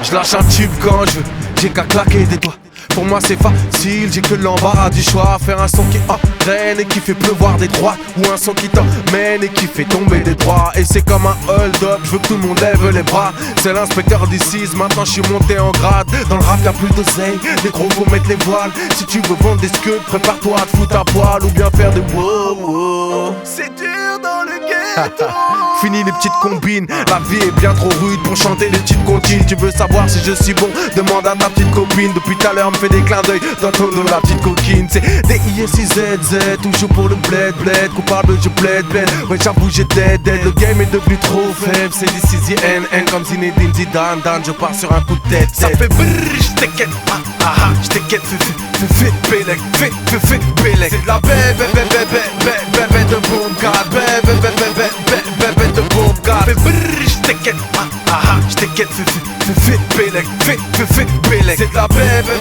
Je lâche un tube quand je veux, j'ai qu'à claquer des doigts. Pour moi c'est facile, j'ai que l'embarras du choix. Faire un son qui entraîne et qui fait pleuvoir des droites, ou un son qui t'emmène et qui fait tomber des droits. Et c'est comme un hold-up, je veux que tout le monde lève les bras. C'est l'inspecteur d'ici, maintenant je suis monté en grade. Dans le rap y'a plus d'oseille, les gros faut mettre les voiles. Si tu veux vendre des scuds, prépare-toi à te foutre à poil ou bien faire des wow. C'est dur dans le ghetto. Fini les petites combines, la vie est bien trop rude pour chanter les petites comptines. Tu veux savoir si je suis bon, demande à ta petite copine. Depuis tout à l'heure me fait des clins d'œil dans ton dos la petite coquine. C'est D-I-S-I-Z-Z, toujours pour le bled, coupable je bled. Ouais j'avoue j'ai dead, le game est devenu trop faible. C'est d'ici N comme Zinedine Zidane, Dan, je pars sur un coup de tête. Ça fait brrr, j't'inquiète, j't'inquiète, fais Bélec, fais Bélec. C'est de la bébé de boom car bébé de boom car. Fais brrr, j't'inquiète, j't'inquiète, fais Bélec, fais Bélec. C'est de la bébé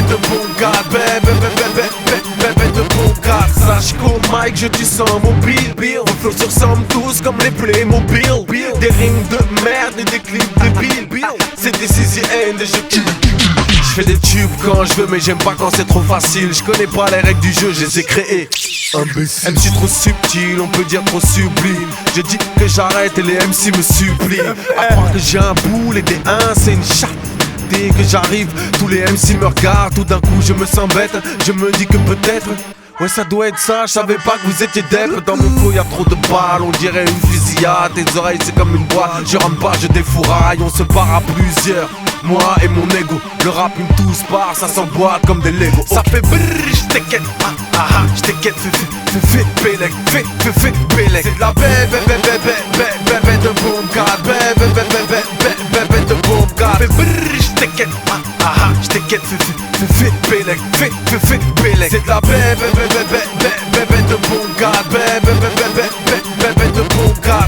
de boom car bébé de boom car. Sache qu'au mic je dis sans mobile, on flow sur somme tous comme les Playmobil. Des rimes de merde et des clips débiles. C'est des CZN et je kill. Je fais des tubes quand je veux mais j'aime pas quand c'est trop facile. Je connais pas les règles du jeu, je les ai créées. Imbécile. MC trop subtil, on peut dire trop sublime. Je dis que j'arrête et les MC me supplient. À croire que j'ai un boule et des 1 c'est une chatte. Dès que j'arrive, tous les MC me regardent. Tout d'un coup je me sens bête, je me dis que peut-être ouais ça doit être ça, je savais pas que vous étiez dep. Dans mon flow y'a trop de balles, on dirait une fusillade. Tes oreilles c'est comme une boîte, je rentre pas, je défouraille. On se part à plusieurs, moi et mon ego. Le rap une tous part, ça s'emboîte comme des Lego. Ça fait brrr, j't'inquiète, j't'inquiète, fais Bélec, fais Bélec. C'est de la bébé de boom car bébé de boom car. Fais brrr, j't'inquiète, j't'inquiète, fais Bélec, fais Bélec. C'est de la bébé de boom car bébé de boom car.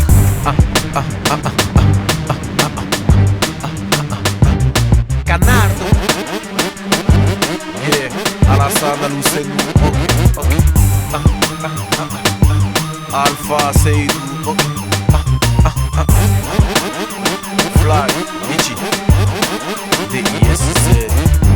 Canardo, yeah, Alassane Lucenu, ok, Alpha Seydou, ok.